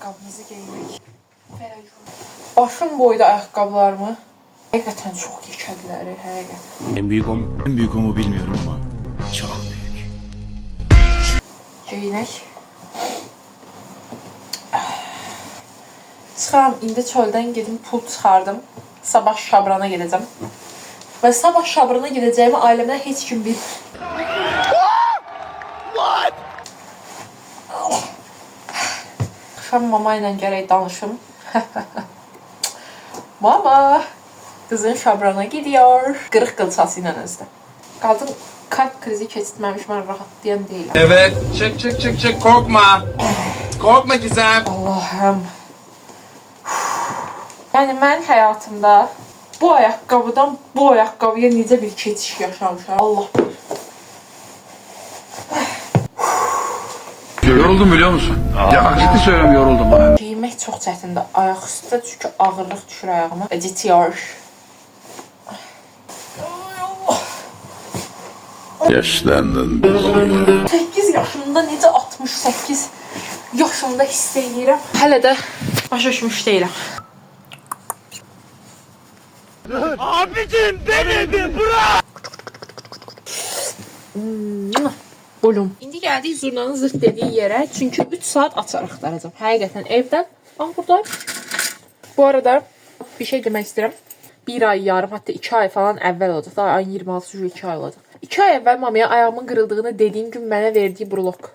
ayaqqabımızı geyindik. Başım boyda ayaqqabılarımı. Həqiqətən çox yekədiləri, həqiqətən. En büyük o mu bilmiyorum ama çok büyük. Geyinək. Çıxaram, indi çöldən gedim, pul çıxardım. Sabah Şabrana gedəcəm. Və sabah Şabrana gedəcəyimi ailəmdən heç kim bilmir. What? Axşam mama ilə gərək danışım. Mama, kızın Şabrana gidiyor. Qırıq qılçası ilə özdə. Qadın kalp krizi keçirtməmiş, mən rahatlayan deyiləm. Evet, çek, korkma. Korkma Gizem. Allah'ım. Yəni mən həyatımda bu ayaqqabıdan bu ayaqqabıya necə bir keçiş yaşamışam. Allah bilir. Yoruldum biliyor musun? Ya ciddi söylüyorum yoruldum ha. Giyinmək çox çətindir. Ayaq üstə çünki ağırlıq düşür ayağıma. Acıtıyor. Yaşlandın. 8 yaşımda necə 68 yaşımda hiss edirəm. Hələ də başa düşmüş deyiləm. Abicim beni bırak. Bolum. İndi gəldik zurnanın zırt dediyi yerə. Çünki 3 saat açar axtaracağam. Həqiqətən evdən. Buradayım. Bu arada bir şey demək istəyirəm. 1 ay yarım, hatta 2 ay falan əvvəl olacaq. Daha ayın 26-sı 2 ay olacaq. 2 ay əvvəl mamaya ayağımın qırıldığını dediyim gün mənə verdiyi brulok.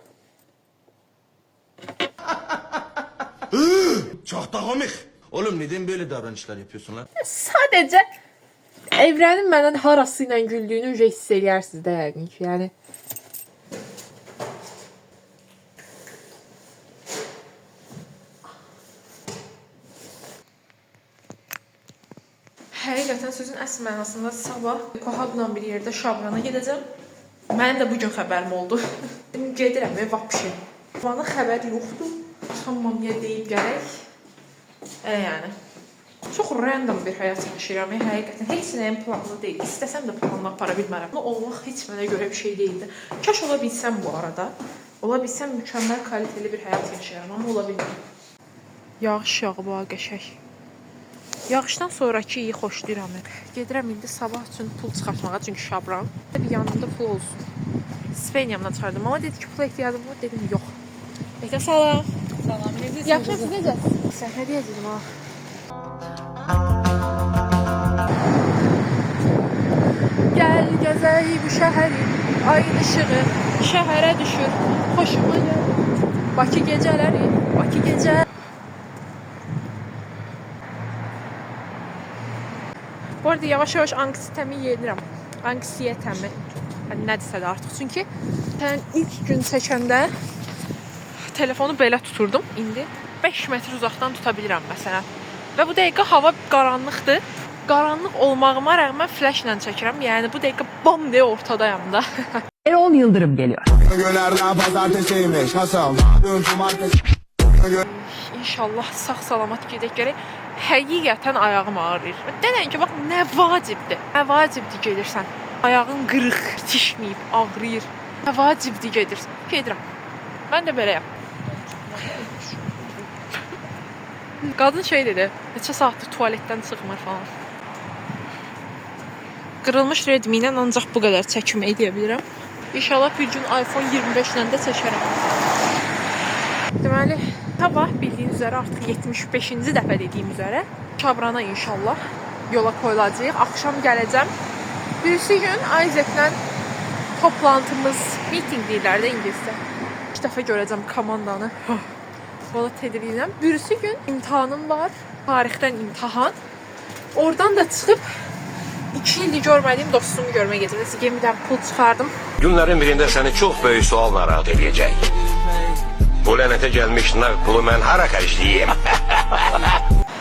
Çok da komik. Oğlum neden böyle davranışlar yapıyorsun lan? Sadəcə Evrenin məndən harası ilə güldüyünü hiss eləyərsiniz də yəqin ki. Yəni həqiqətən sözün əsl mənasında sabah Kohabla bir yerdə Şabrana gedəcəm. Mənim də bugün xəbərim oldu. Gedirəm vapşi. Bana xəbər yoxdur. Tamamilə deyib gərək. Yəni çox random bir həyat yaşayıram. Həqiqətən heç nəyin planlı deyil. İstəsəm də planla apara bilmərəm. Bunu olmaq heç mənə görə bir şey deyildi. Kaş ola bilsəm bu arada. Ola bilsəm mükəmməl kaliteli bir həyat yaşayaram, amma ola bilmirəm. Yağış yağıb ha qəşəng. Yağışdan sonraki iyi xoşlayıram. Gedirəm indi sabah üçün pul çıxartmağa, çünki Şabran. Bir yanımda pul olsun. Speniyamdan çıxardım. Ama dedi ki pula ehtiyacım var. Dedim yox. Bekle salam. Salam, ne diyorsun? Yaxşı necəsiz? Sən nə deyəcəkdim ha? Gel gəzək bu şəhəri, ayın ışığı şəhərə düşür, xoşuma gəlir. Bakı gecələri, Bakı gecə. Bu arada yavaş-yavaş anksiyetəmi yenirəm. Anksiyetəmi. Yəni nədirsə də artıq. Çünki mən ilk gün çəkəndə telefonu belə tuturdum. İndi 5 metr uzaqdan tuta bilirəm məsələn. Və bu dəqiqə hava qaranlıqdır. Qaranlıq olmağıma rəğmən flash ilə çəkirəm. Yəni bu dəqiqə bam deyə ortadayam da. Erol Yıldırım geliyor. İnşallah sağ salamat gedək gərək. Həqiqətən ayağım ağrıyır. Denən ki, bax nə vacibdir. Nə vacibdir gedirsən. Ayağın qırıq, tişməyib, ağrıyır. Nə vacibdir gedirsən. Gedirəm. Mən də beləyəm. Qadın şey dedi, neçə saatdır tualetdən çıxmır falan. Qırılmış Redmi ilə ancaq bu qədər çəkim edə bilirəm. İnşallah bir gün iPhone 25 ilə də çəkərəm. Deməli, sabah bildiyiniz üzərə artıq 75-ci dəfə dediyim üzərə Şabrana inşallah yola koyulacağıq. Axşam gələcəm. Birisi gün Isaac'lə toplantımız, meeting deyirlər də ingiliscə. 2 dəfə görəcəm komandanı. Valla tedirginəm. Birisi gün imtahanım var. Tarixdən imtahan. Oradan da çıxıb 2 ildir görmədiyim dostumu görməyə gedəcəm. Gemidən pul çıxardım. Günlərin birində səni çox böyük sual narahat edəcək. Bu lənətə gəlmiş nağd pulu mən hara xərcləyim?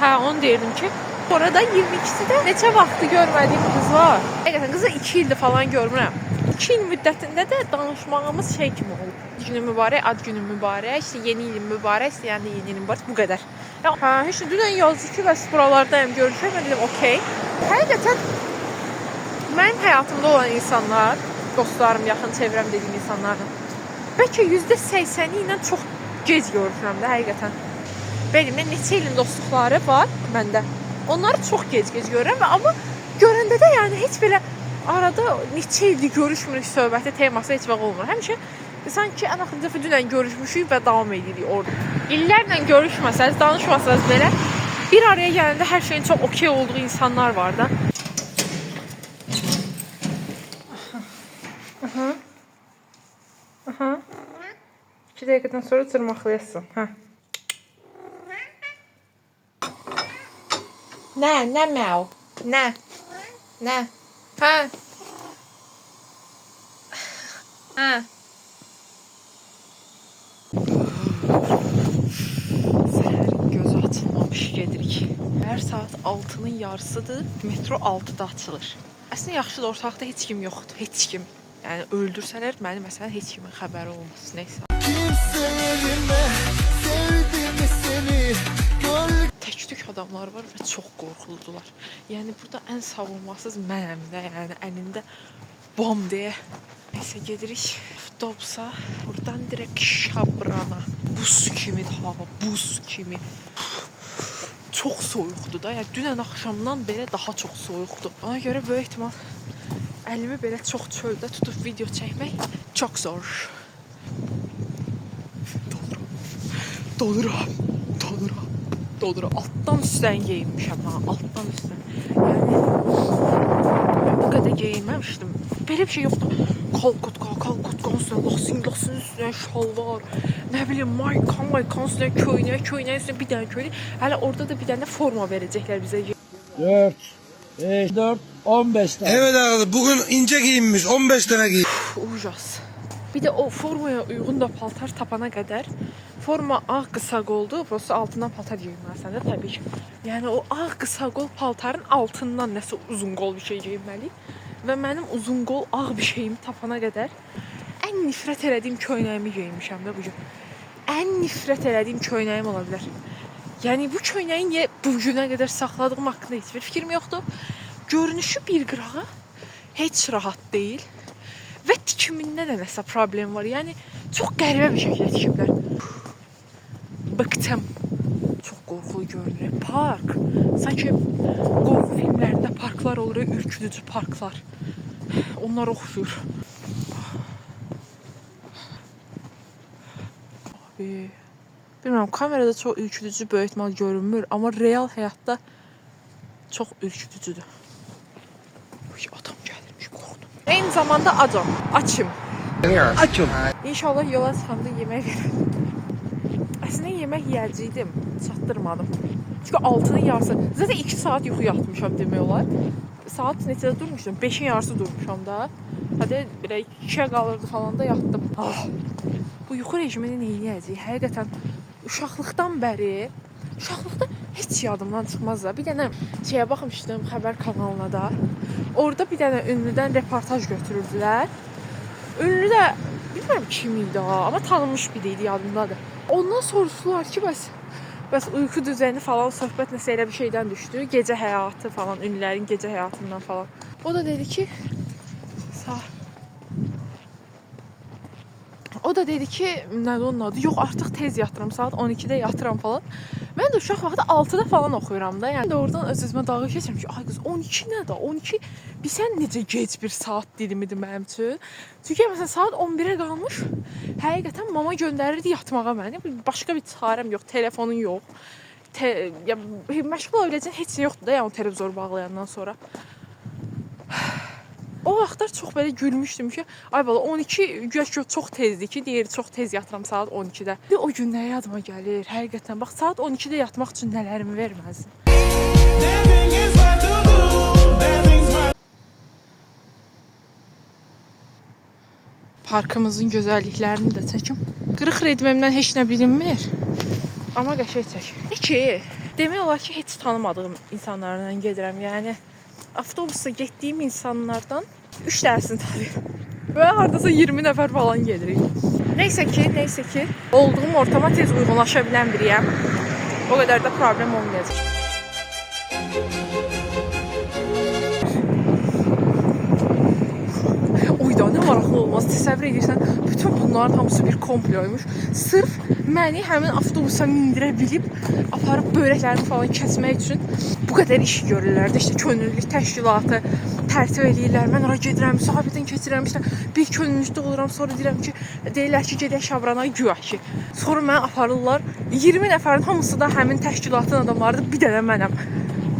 Hə, onu deyirdim ki, orada 22-si də neçə vaxtı görmədiyim qız var. Həqiqətən qızı 2 ildir falan görmürəm. 2 il müddətində də danışmağımız şey kimi oldu. Günün mübarək, ad günün mübarək, işte yeni ilin mübarək, istəyəndə yeni ilin mübarək, bu qədər. Ya, hə, heç dünən yazdı ki, bəs buralardayım, görüşəm, mən dedim, okey. Həqiqətən, mənim həyatımda olan insanlar, dostlarım, yaxın çevrəm dediyim insanlarla, bəlkə %80-i ilə çox gec görüşürəm də, həqiqətən. benimlə neçə ilin dostluqları var məndə. Onları çox gec-gec görürəm və amma görəndə də yəni heç belə arada neçə ildir görüşmürük söhbəti teması heç vaxt olmur. Həmişə sanki ən axırıncı dəfə dünən görüşmüşük və davam edirik orada. İllərlə görüşməsəz, danışmasanız belə bir araya gələndə hər şeyin çox okey olduğu insanlar var da. Aha. 2 dəqiqədən sonra cırmaqlayasın. Hə. Nə məv? Nə? Hə. Hə. Səhərin gözü açılmamış gedirik. Hər saat 6-nın yarısıdır. Metro 6-da açılır. Əslində yaxşıdır, ortaqda heç kim yoxdur. Heç kim. Yəni öldürsələr məni məsələn heç kimin xəbəri olmaz. Nəysə. Tək-tük adamlar var və çox qorxuludular. Yəni burada ən savunmasız mənəm də, yəni əlində bom deyə. Nəysə gedirik avtobusa. Buradan direkt Şabrana. Buz kimidir hava, buz kimi. Çox soyuqdur da. Yəni dünən axşamdan belə daha çox soyuqdur. Ona görə böyük ehtimal əlimi belə çox çöldə tutub video çəkmək çox zor. Donuram. Altdan üstdən geyinmişəm ha, altdan üstdən. Yəni mən bu qədər geyinməmişdim. Belə bir şey yoxdur. Kalkutka üstünə, lasin üstünə şalvar, nə bilim maykan üstünə, köynək üstünə bir dənə köynək. Hələ orada da bir dənə forma verəcəklər bizə. 4, 5, 4, 15 tane. Evet arkadaşlar bugün ince giyinmiş 15 tane giyin. Ucaz. Bir de o formaya uyğun da paltar tapana qədər forma ağ qısa qoldu, prosta altından paltar geyinməlisən də təbii ki. Yəni o ağ qısa qol paltarın altından nəsə uzun qol bir şey geyinməliyik. Və mənim uzun qol ağ bir şeyimi tapana qədər ən nifrət elədiyim köynəyimi geyinmişəm də bu gün. Ən nifrət elədiyim köynəyim ola bilər. Yəni bu köynəyi niyə bu günə qədər saxladığım haqqında heç bir fikrim yoxdur. Görünüşü bir qırağa heç rahat deyil. Və tikimində də nəsə problem var. Yəni çox qəribə bir şəkildə tikiblər. Bıktım. Çox qorxulu görünür. Park. Sanki qorxu filmlərində parklar olur, ürküdücü parklar. Onlar oxşur. Abi, bilmirəm, kamerada çox ürküdücü böyük ehtimal görünmür, amma real həyatda çox ürküdücüdür. Adam gəlirmiş, qorxdum. Eyni zamanda açım. İnşallah yola çıxanda yemək verəm. Əslində yemək yeyəcəydim, çatdırmadım. Çünki 6-nın yarısı, zaten 2 saat yuxu yatmışam demək olar. Saat neçədə durmuşdum? 5-in yarısı durmuşam da. Hadi belə 2-yə qalırdı falan da yatdım. Bu yuxu rejimini neyləyəcək? Həqiqətən uşaqlıqdan bəri, uşaqlıqda heç yadımdan çıxmaz da. Bir dənə şeyə baxmışdım, xəbər kanalına da. Orada bir dənə ünlüdən reportaj götürürdülər. Ünlü də bilmirəm kim idi ha, amma tanınmış biri idi, yadımdadır. Ondan soruşdular ki, bəs uyku düzəni falan söhbət nəsə elə bir şeydən düşdü. Gecə həyatı falan, ünlülərin gecə həyatından falan. O da dedi ki, nədir onun adı? Yox, artıq tez yatıram, saat 12-də yatıram falan. Mən də uşaq vaxtı 6-da falan oxuyuram da. Yəni də oradan öz-özümə dalga keçirəm ki, ay qız 12 nədir? 12 bilsən necə gec bir saat dilimidir mənim üçün. Çünki məsələn saat 11-ə qalmış, həqiqətən mama göndərirdi yatmağa məni. Başqa bir çarəm yox, telefonun yox. Məşğul ola biləcəyin heç nə yoxdur da, yəni o televizoru bağlayandan sonra. O vaxtlar çox belə gülmüşdüm ki, ay bala 12 güya çox tezdir ki, deyir çox tez yatıram saat 12-də. Bir o gün nə yadıma gəlir, həqiqətən. Bax saat 12-də yatmaq üçün nələrimi verməzdim. Parkımızın gözəlliklərini də çəkim. Qırıq redmemdən heç nə bilinmir. Amma qəşəng çək. Ki, demək olar ki, heç tanımadığım insanlarla gedirəm. Yəni avtobusda getdiyim insanlardan 3 dənəsini tanıyıram. Və hardasa 20 nəfər falan gedirik. Neysə ki, olduğum ortama tez uyğunlaşa bilən biriyəm. O qədər də problem olmayacaq. Oy, da, nə maraqlı olmaz. Təsəvvür edirsən, bütün bunların hamısı bir komploymuş. Sırf məni həmin avtobusa mindirə bilib, aparıb börəklərimi falan kəsmək üçün bu qədər iş görürlər. İşte könüllülük təşkilatı tərtib edirlər. Mən ora gedirəm, müsahibədən keçirəm, işte bir könüllülükdə oluram, sonra deyirəm ki, deyirlər ki, gedək Şabrana, güya ki. Sonra məni aparırlar. 20 nəfərin hamısı da həmin təşkilatın adamlarıdır, bir dənə mənəm.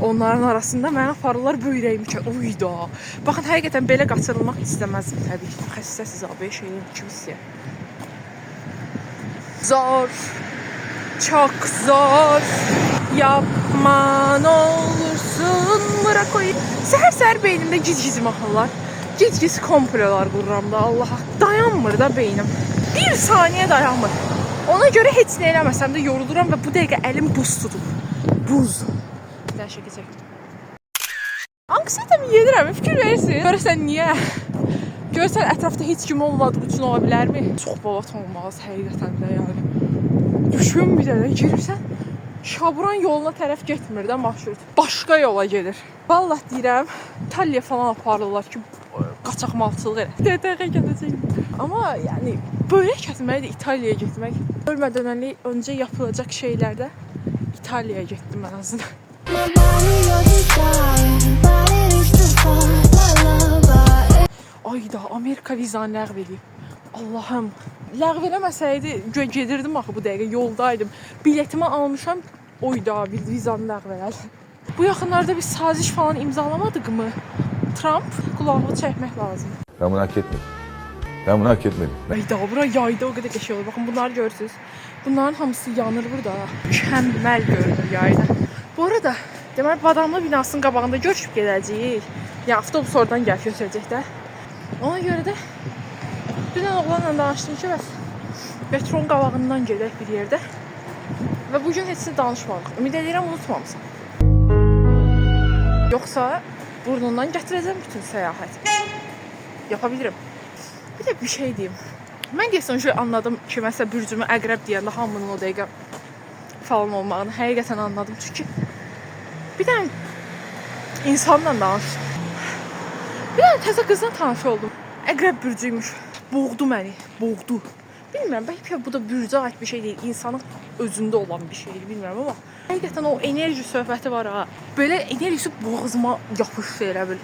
Onların arasında məni aparırlar böyrəyimi ki, uyda. Baxın, həqiqətən belə qaçırılmaq istəməzdim təbii ki. Xəstəsiz abi, şeyin kimisi. Zor, çok zor. Yapma ne olursun, bırak o. Səhər-səhər beynimdə giz-giz mahnılar, giz-giz komplolar qururam da Allaha. Dayanmır da beynim. Bir saniyə dayanmır. Ona görə heç nə eləməsəm də yoruluram və bu dəqiqə əlim buz tutub. Buz. Dəşə keçək. Anksiyetemi yedirəm, fikir verirsin. Görəsən niyə? Görəsən ətrafda heç kim olmadığı üçün ola bilərmi? Çox balat olmaz həqiqətən də yəni. Düşün bir dənə girirsən. Şabran yoluna tərəf getmir də marşrut. Başqa yola gedir. Vallahi deyirəm, İtaliyaya falan aparırlar ki, qaçaqmalçılıq elə. DTX gələcək. Amma yəni böyle kəsməyə də İtaliyaya getmək. Ölmədən öncə yapılacaq şeylərdə İtaliyaya getdim ən azından. Ayda Amerika vizanı ləğv edib. Allahım. Ləğv eləməsəydi gedirdim axı bu dəqiqə yoldaydım. Biletimi almışam. Oyda bir vizanı ləğv elədi. Bu yaxınlarda bir saziş falan imzalamadıq mı? Trump qulağını çəkmək lazım. Ben bunu hak etmedim. Ben bunu hak etmedim. Ayda bura yayda o qədər qəşəng olur. Baxın bunları görürsünüz. Bunların hamısı yanır burada. Mükəmməl görünür yayda. Bu arada deməli Badamlı binasının qabağında görüşüb gedəcəyik. Yəni avtobus oradan gəlib götürəcək də. Ona görə də dünən oğlanla danışdım ki, bəs metronun qabağından gedək bir yerdə. Və bugün heç nə danışmadıq. Ümid edirəm unutmamısan. Yoxsa burnundan gətirəcəm bütün səyahət. Yapabilirim. Bir də bir şey deyim. Mən deyəsən şöyle anladım ki, məsələn bürcümü əqrəb deyəndə hamının o dəqiqə falan olmağını həqiqətən anladım. Çünki bir dənə insanla danışdım. Bir dənə təzə qızla tanış oldum. Əqrəb bürcüymüş. Boğdu məni. Boğdu. Bilmirəm, bəlkə bu da bürcə ait bir şey deyil. İnsanın özündə olan bir şeydir, bilmirəm amma. Həqiqətən o enerji söhbəti var ha. Belə enerjisi boğazıma yapışdı elə bil.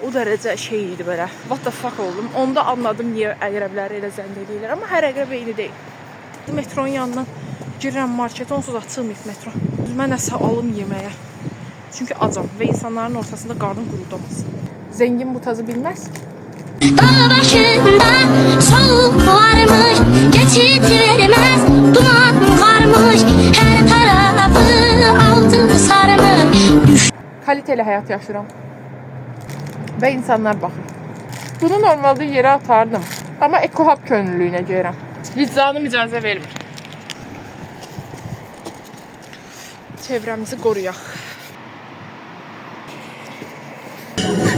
O dərəcə şey idi belə. What the fuck oldum. Onda anladım niyə əqrəbləri elə zənd edirlər. Amma hər əqrəb eyni deyil. Metronun yanından girirəm marketə, onsuz açılmayıb metro. Mən nəsə alım yeməyə. Çünki acam və insanların ortasında qarnım quruldamasın. Zengin bu tazı bilməz. Dağ başında soğuk varmış, geçit vermez, duman varmış, her tarafı altın sarmış. Kaliteli həyat yaşıram. Və insanlar baxır. Bunu normalde yerə atardım. Amma EcoHub könüllüyünə gəlirəm. Vicdanım icazə vermir. Çevrəmizi qoruyaq.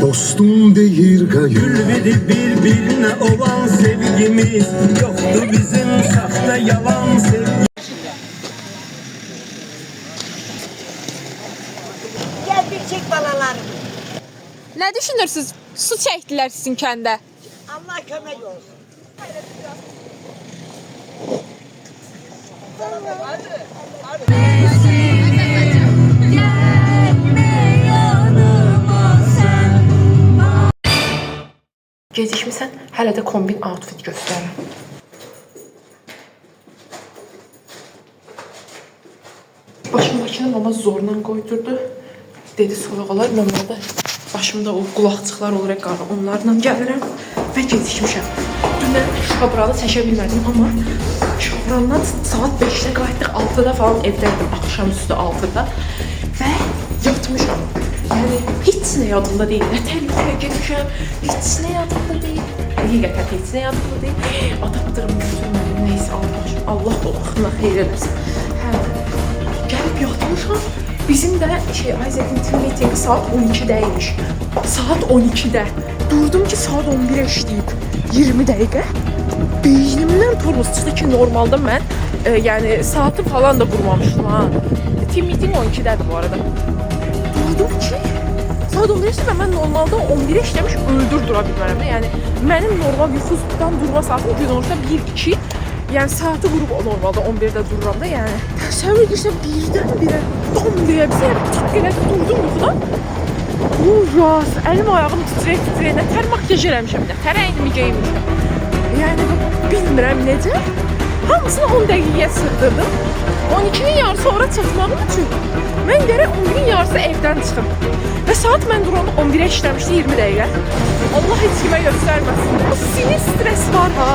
Dostum değil gayet. Gülmedi birbirine olan sevgimiz. Yoktu bizim sahte yalan sevgimiz. Gel bir çek balalarım. Nə düşünürsünüz? Su çəkdilər sizin kəndə. Allah kömək olsun. Gecikmisən, hələ də kombin outfit göstərirəm. Başımdakini mama zorla qoydurdu. Dedi soğuqlar, normalda başımda o qulaqçıqlar olur qarı, onlarla gəlirəm və gecikmişəm. Dünən Şabralı çəkə bilmədim, amma Şabrandan saat 5-də qayıtdıq, 6-da falan evdəydim, axşamüstü 6-da və yatmışam. Yəni, heç nə yadımda deyil. Nə təhlükəyə getmişəm, heç nə yadımda deyil. Həqiqətən heç nə yadımda deyil. Adaptırım götürmədim, neysə Allah dolaqına xeyr eləsin. Hə, gəlib yatmışam. Bizim də Ayzəkin meetingi saat 12-də imiş. Saat 12-də. Durdum ki, saat 11-ə işləyib. 20 dəqiqə. Beynimdən turmuz çıxdı ki, normalda mən yəni saatı falan da qurmamışdım ha. Team meeting 12-dədir bu arada. Durdum ki, Saat 11 isə mən normalda 11-ə işləmiş öldür dura bilmərəm də. Yəni mənim normal yuxudan durma saatım gün orta 1-2. Yəni saatı qurub normalda 11-də dururam da. Yəni təsəvvür edirsən birdən-birə dom deyə bizə tik elə durdum yuxudan. Ujas, əlim ayağım titrək-titrək, nə tər makyaj eləmişəm, nə tər əynimi geymişəm. Yəni bilmirəm necə. Hamısını 10 dəqiqəyə sığdırdım. 12-nin yarısı ora çatmağım üçün mən gərək 11-in yarısı evdən çıxım. Və saat mən duranda 11-ə işləmişdi 20 dəqiqə. Allah heç kimə göstərməsin. O sinir stres var ha.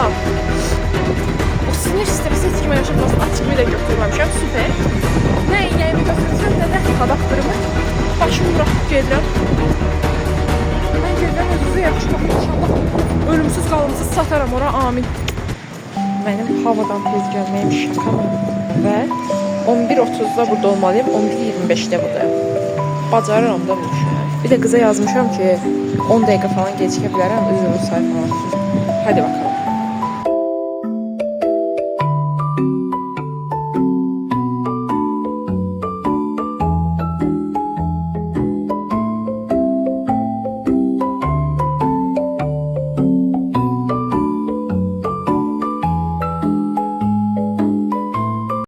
O sinir stresi heç kimə yaşatmasın. Açıqımı da götürməmişəm, süper. Nə iynəyimi götürsəm, nə də adaptırımı. Başımı bıraxıb gedirəm. Mən gedirəm, özünüzə yaxşı baxın. İnşallah ölümsüz qalımsız sataram ora, amin. Mənim havadan tez gəlməyim şakamı. Və 11:30-da burada olmalıyım, 11:25-də buradayım. Bacarıram da bu işi. Bir də qıza yazmışam ki, 10 dəqiqə falan gecikə bilərəm, üzrünü sayfama. Hadi bakalım.